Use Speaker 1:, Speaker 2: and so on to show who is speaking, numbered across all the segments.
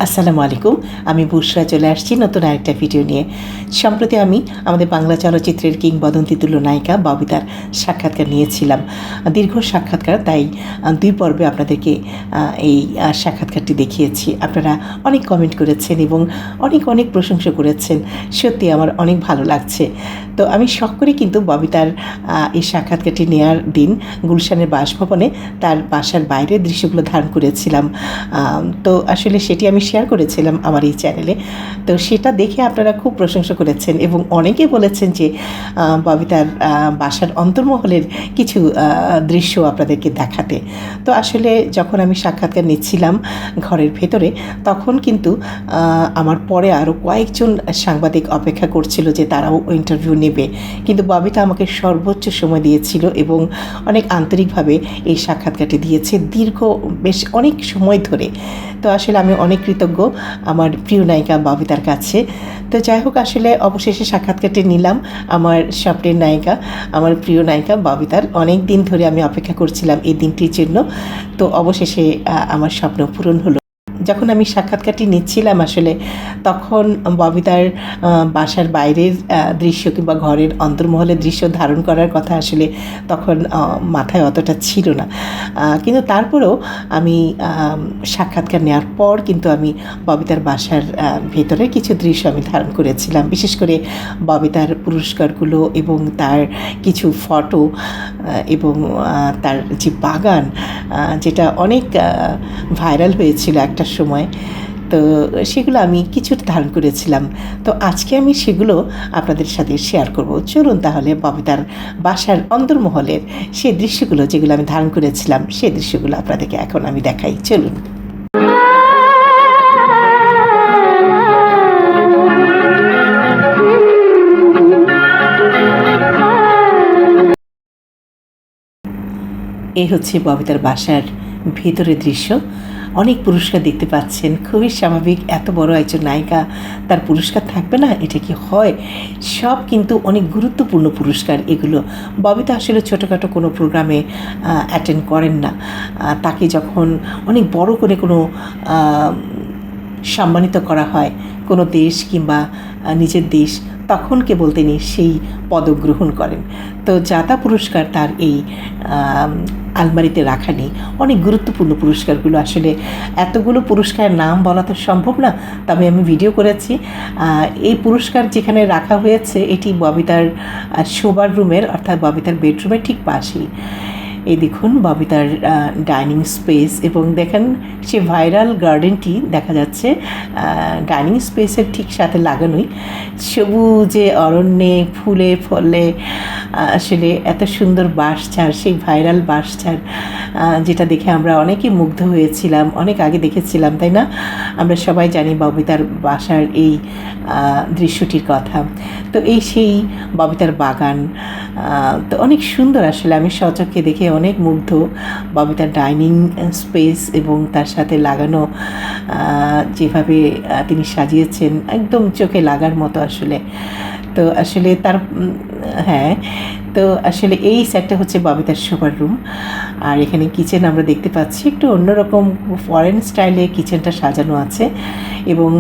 Speaker 1: আসসালামু আলাইকুম। আমি বুশরা চলে আসছি নতুন আরেকটা ভিডিও নিয়ে। সম্প্রতি আমি আমাদের বাংলা চলচ্চিত্রের কিংবদন্তি তুল্য নায়িকা ববিতার সাক্ষাৎকার নিয়েছিলাম। দীর্ঘ সাক্ষাৎকার, তাই ২ পর্বে আপনাদেরকে এই সাক্ষাৎকারটি দেখিয়েছি। আপনারা অনেক কমেন্ট করেছেন এবং অনেক প্রশংসা করেছেন। সত্যি আমার অনেক ভালো লাগছে। তো আমি শখ করে কিন্তু ববিতার এই সাক্ষাৎকারটি নেওয়ার দিন গুলশানের বাসভবনে তার বাসার বাইরের দৃশ্যগুলো ধারণ করেছিলাম। তো আসলে সেটি আমি শেয়ার করেছিলাম আমার এই চ্যানেলে। তো সেটা দেখে আপনারা খুব প্রশংসা করেছেন এবং অনেকে বলেছেন যে ববিতার বাসার অন্তর্মহলের কিছু দৃশ্য আপনাদেরকে দেখাতে। তো আসলে যখন আমি সাক্ষাৎকার নিচ্ছিলাম ঘরের ভেতরে, তখন কিন্তু আমার পরে আরও কয়েকজন সাংবাদিক অপেক্ষা করছিল যে তারাও ইন্টারভিউ নেবে, কিন্তু ববিতা আমাকে সর্বোচ্চ সময় দিয়েছিল এবং অনেক আন্তরিকভাবে এই সাক্ষাৎকারটি দিয়েছে দীর্ঘ বেশ অনেক সময় ধরে। তো আসলে আমি অনেক কৃতজ্ঞ আমার প্রিয় নায়িকা ববিতার কাছে। তো যাই হোক, আসলে অবশেষে সাক্ষাৎকারটি নিলাম আমার স্বপ্নের নায়িকা, আমার প্রিয় নায়িকা ববিতার। অনেক দিন ধরে আমি অপেক্ষা করছিলাম এই দিনটির জন্য। তো অবশেষে আমার স্বপ্ন পূরণ হলো। যখন আমি সাক্ষাৎকারটি নিচ্ছিলাম আসলে, তখন ববিতার বাসার বাইরের দৃশ্য কিংবা ঘরের অন্তর্মহলের দৃশ্য ধারণ করার কথা আসলে তখন মাথায় অতটা ছিল না। কিন্তু তারপরেও আমি সাক্ষাৎকার নেওয়ার পর কিন্তু আমি ববিতার বাসার ভেতরের কিছু দৃশ্য আমি ধারণ করেছিলাম। বিশেষ করে ববিতার পুরস্কারগুলো এবং তার কিছু ফটো এবং তার যে বাগান, যেটা অনেক ভাইরাল হয়েছিল একটা সময়, তো সেগুলো আমি কিছুটা ধারণ করেছিলাম। তো আজকে আমি সেগুলো আপনাদের সাথে শেয়ার করব। চলুন তাহলে ববিতার বাসার অন্তর্মহলের সেই দৃশ্যগুলো যেগুলো আমি ধারণ করেছিলাম, সেই দৃশ্যগুলো আপনাদেরকে এখন আমি দেখাই। চলুন। এই হচ্ছে ববিতার বাসার ভেতরের দৃশ্য। অনেক পুরস্কার দেখতে পাচ্ছেন, খুবই স্বাভাবিক। এত বড় একজন নায়িকা, তার পুরস্কার থাকবে না? এটা কি হয়? সব কিন্তু অনেক গুরুত্বপূর্ণ পুরস্কার এগুলো। ববিতা আসলে ছোটোখাটো কোনো প্রোগ্রামে অ্যাটেন্ড করেন না। তাকে যখন অনেক বড় করে কোনো সম্মানিত করা হয় কোনো দেশ কিংবা নিজের দেশ, তখন কেবল তিনি সেই পদক গ্রহণ করেন। তো জাতা পুরস্কার তার এই আলমারিতে রাখা নেই। অনেক গুরুত্বপূর্ণ পুরস্কারগুলো, আসলে এতগুলো পুরস্কারের নাম বলা তো সম্ভব না, তবে আমি ভিডিও করেছি। এই পুরস্কার যেখানে রাখা হয়েছে এটি ববিতার শোবার রুমের, অর্থাৎ ববিতার বেডরুমের ঠিক পাশেই। এই দেখুন ববিতার ডাইনিং স্পেস, এবং দেখেন সে ভাইরাল গার্ডেনটি দেখা যাচ্ছে ডাইনিং স্পেসের ঠিক সাথে লাগানোই। সবুজে অরণ্যে ফুলে ফলে আসলে এত সুন্দর বাঁশঝাড়, সেই ভাইরাল বাঁশঝাড় যেটা দেখে আমরা অনেকেই মুগ্ধ হয়েছিলাম। অনেক আগে দেখেছিলাম, তাই না? আমরা সবাই জানি ববিতার বাসার এই দৃশ্যটির কথা। তো এই সেই ববিতার বাগান, তো অনেক সুন্দর। আসলে আমি সচক্ষে দেখে অনেক মুগ্ধ। ববিতার ডাইনিং স্পেস এবং তার সাথে লাগানো যেভাবে তিনি সাজিয়েছেন, একদম চোখে লাগার মতো আসলে। তো আসলে তার হ্যাঁ, তো আসলে এই সেটটা হচ্ছে ববিতার শোবার রুম। আর এখানে কিচেন আমরা দেখতে পাচ্ছি, একটু অন্যরকম ফরেন স্টাইলে কিচেনটা সাজানো আছে এবং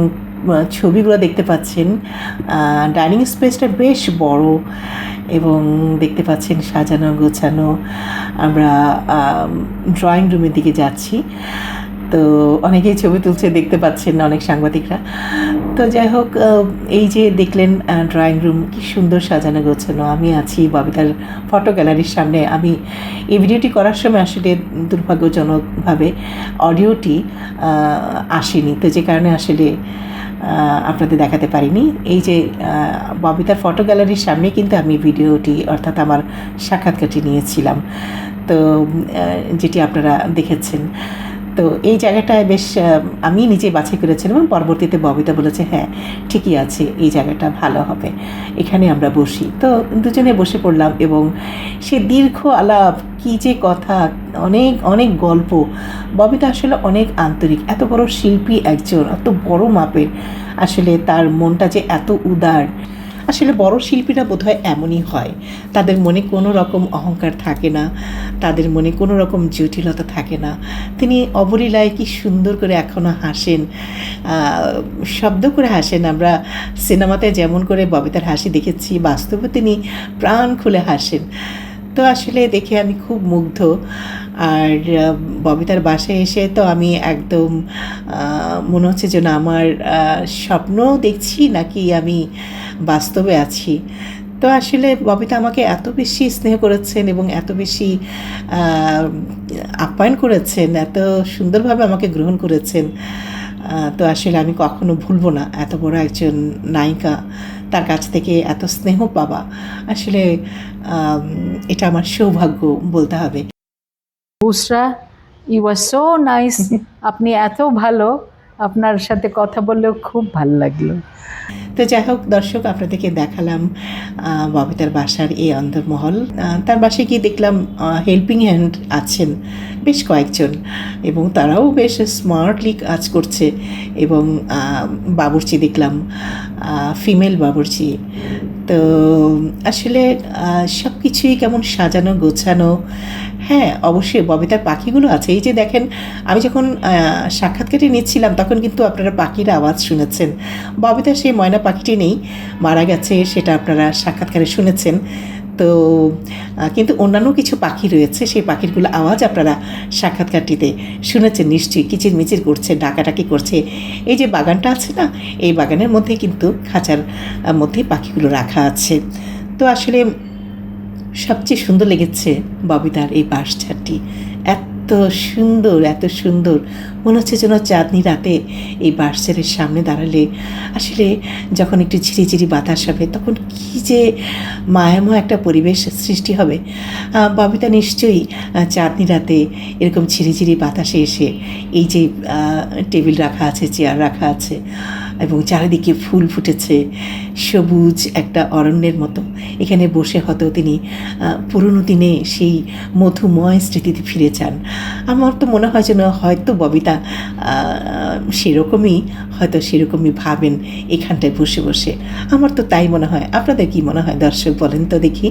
Speaker 1: ছবিগুলো দেখতে পাচ্ছেন। ডাইনিং স্পেসটা বেশ বড় এবং দেখতে পাচ্ছেন সাজানো গোছানো। আমরা ড্রয়িং রুমের দিকে যাচ্ছি, তো অনেকেই ছবি তুলছে দেখতে পাচ্ছেন, অনেক সাংবাদিকরা। তো যাই হোক, এই যে দেখলেন ড্রয়িং রুম কি সুন্দর সাজানো গোছানো। আমি আছি ববিতার ফটো গ্যালারির সামনে। আমি এই ভিডিওটি করার সময় আসলে দুর্ভাগ্যজনকভাবে অডিওটি আসেনি, তো যে কারণে আসলে আপনাদের দেখাতে পারিনি। এই যে ববিতার ফটো গ্যালারির সামনে কিন্তু আমি ভিডিওটি, অর্থাৎ আমার সাক্ষাৎকারটি নিয়েছিলাম, তো যেটি আপনারা দেখেছেন। তো এই জায়গাটায় বেশ আমি নিজে বাছাই করেছিলাম এবং পরবর্তীতে ববিতা বলেছে হ্যাঁ ঠিকই আছে, এই জায়গাটা ভালো হবে, এখানে আমরা বসি। তো দুজনে বসে পড়লাম এবং সে দীর্ঘ আলাপ, কী যে কথা, অনেক গল্প। ববিতা আসলে অনেক আন্তরিক, এত বড় শিল্পী একজন, এত বড় মাপের, আসলে তার মনটা যে এত উদার। আসলে বড় শিল্পীরা বোধহয় এমনই হয়, তাদের মনে কোনো রকম অহংকার থাকে না, তাদের মনে কোনো রকম জটিলতা থাকে না। তিনি অবলীলায় কি সুন্দর করে এখনও হাসেন, শব্দ করে হাসেন। আমরা সিনেমাতে যেমন করে ববিতার হাসি দেখেছি, বাস্তবে তিনি প্রাণ খুলে হাসেন। তো আসলে দেখে আমি খুব মুগ্ধ। আর ববিতার বাসায় এসে তো আমি একদম মনে হচ্ছে যেন আমার স্বপ্ন দেখছি নাকি আমি বাস্তবে আছি। তো আসলে ববিতা আমাকে এত বেশি স্নেহ করেছেন এবং এত বেশি আপ্যায়ন করেছেন, এত সুন্দরভাবে আমাকে গ্রহণ করেছেন। তো আসলে আমি কখনো ভুলবো না এত বড় একজন নায়িকা, তার কাছ থেকে এত স্নেহ পাওয়া। আসলে এটা আমার সৌভাগ্য বলতে হবে।
Speaker 2: বুসরা, ইউ আর সো নাইস। আপনি এত ভালো, আপনার সাথে কথা বললেও খুব ভালো লাগলো।
Speaker 1: তো যাই হোক দর্শক, আপনাদেরকে দেখালাম ববিতার বাসার এই অন্দরমহল। তার বাসায় গিয়ে দেখলাম হেল্পিং হ্যান্ড আছেন বেশ কয়েকজন, এবং তারাও বেশ স্মার্টলি কাজ করছে। এবং বাবুর্চি দেখলাম, ফিমেল বাবুর্চি। তো আসলে সব কিছুই কেমন সাজানো গোছানো। হ্যাঁ, অবশ্যই ববিতার পাখিগুলো আছে। এই যে দেখেন, আমি যখন সাক্ষাৎকারটি নিচ্ছিলাম তখন কিন্তু আপনারা পাখির আওয়াজ শুনেছেন। ববিতার সেই ময়না পাখিটি নেই, মারা গেছে, সেটা আপনারা সাক্ষাৎকারে শুনেছেন। তো কিন্তু অন্যান্য কিছু পাখি রয়েছে, সেই পাখিগুলো আওয়াজ আপনারা সাক্ষাৎকারটিতে শুনেছেন নিশ্চয়ই। কিচিরমিচির করছে, ডাকাডাকি করছে। এই যে বাগানটা আছে না, এই বাগানের মধ্যে কিন্তু খাঁচার মধ্যে পাখিগুলো রাখা আছে। তো আসলে সবচেয়ে সুন্দর লেগেছে ববিতার এই বাঁশঝাড়টি। এত সুন্দর, এত সুন্দর, মনে হচ্ছে যেন চাঁদনি রাতে এই বাঁশঝাড়ের সামনে দাঁড়ালে আসলে যখন একটু ঝিরিঝিরি বাতাস হবে তখন কী যে মায়াময় একটা পরিবেশ সৃষ্টি হবে। ববিতা নিশ্চয়ই চাঁদনি রাতে এরকম ঝিরিঝিরি বাতাসে এসে এই যে টেবিল রাখা আছে, চেয়ার রাখা আছে এবং চারিদিকে ফুল ফুটেছে, সবুজ একটা অরণ্যের মতো, এখানে বসে হয়তো তিনি পুরনো দিনে সেই মধুময় স্মৃতিতে ফিরে যান। আমার তো মনে হয় যেন হয়তো ববিতা সেরকমই ভাবেন এখানটায় বসে বসে। আমার তো তাই মনে হয়। আপনাদের কি মনে হয় দর্শক, বলেন তো দেখি।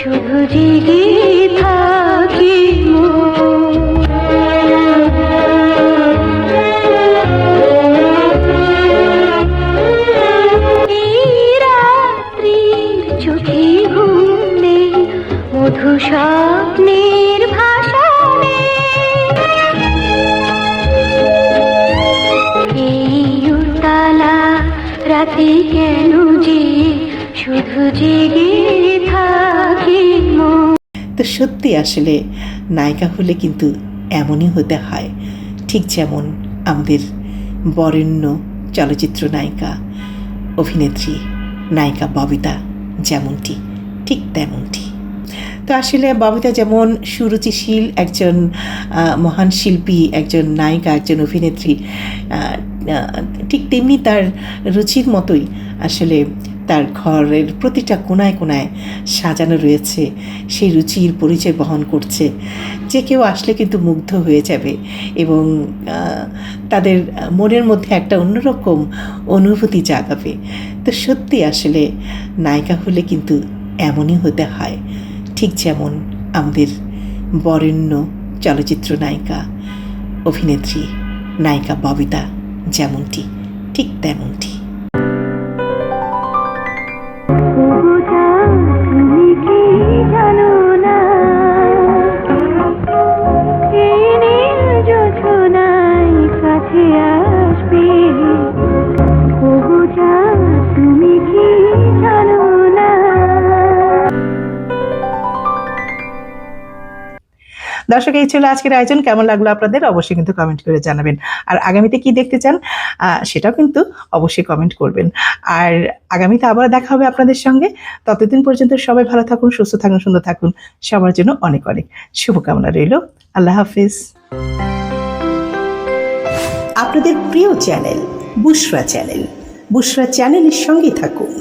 Speaker 3: শুধু জেগে থাকি চোখে ঘুম নেই, মধু স্বপ্নের ভাষা এই উতলা রাতে কেন যে শুধু জেগে থাকি।
Speaker 1: তো সত্যি আসলে নায়িকা হলে কিন্তু এমনই হতে হয়, ঠিক যেমন আমাদের বরেণ্য চলচ্চিত্র নায়িকা, অভিনেত্রী, নায়িকা ববিতা যেমনটি, ঠিক তেমনটি। তো আসলে ববিতা যেমন সুরুচিশীল একজন মহান শিল্পী, একজন নায়িকা, একজন অভিনেত্রী, ঠিক তেমনি তার রুচির মতোই আসলে তার ঘরের প্রতিটা কোনায় কোনায় সাজানো রয়েছে, সেই রুচির পরিচয় বহন করছে। যে কেউ আসলে কিন্তু মুগ্ধ হয়ে যাবে এবং তাদের মনের মধ্যে একটা অন্যরকম অনুভূতি জাগাবে। তো সত্যি আসলে নায়িকা হলে কিন্তু এমনই হতে হয়, ঠিক যেমন আমাদের বরেণ্য চলচ্চিত্র নায়িকা, অভিনেত্রী, নায়িকা ববিতা যেমনটি, ঠিক তেমনটি। দর্শক, এই ছিল আজকের আয়োজন। কেমন লাগলো আপনাদের অবশ্যই কিন্তু কমেন্ট করে জানাবেন। আর আগামীতে কি দেখতে চান সেটাও কিন্তু অবশ্যই কমেন্ট করবেন। আর আগামীতে আবার দেখা হবে আপনাদের সঙ্গে। ততদিন পর্যন্ত সবাই ভালো থাকুন, সুস্থ থাকুন, সুন্দর থাকুন। সবার জন্য অনেক অনেক শুভকামনা রইল। আল্লাহ হাফিজ। আপনাদের প্রিয় চ্যানেল বুশরা চ্যানেলের সঙ্গে থাকুন।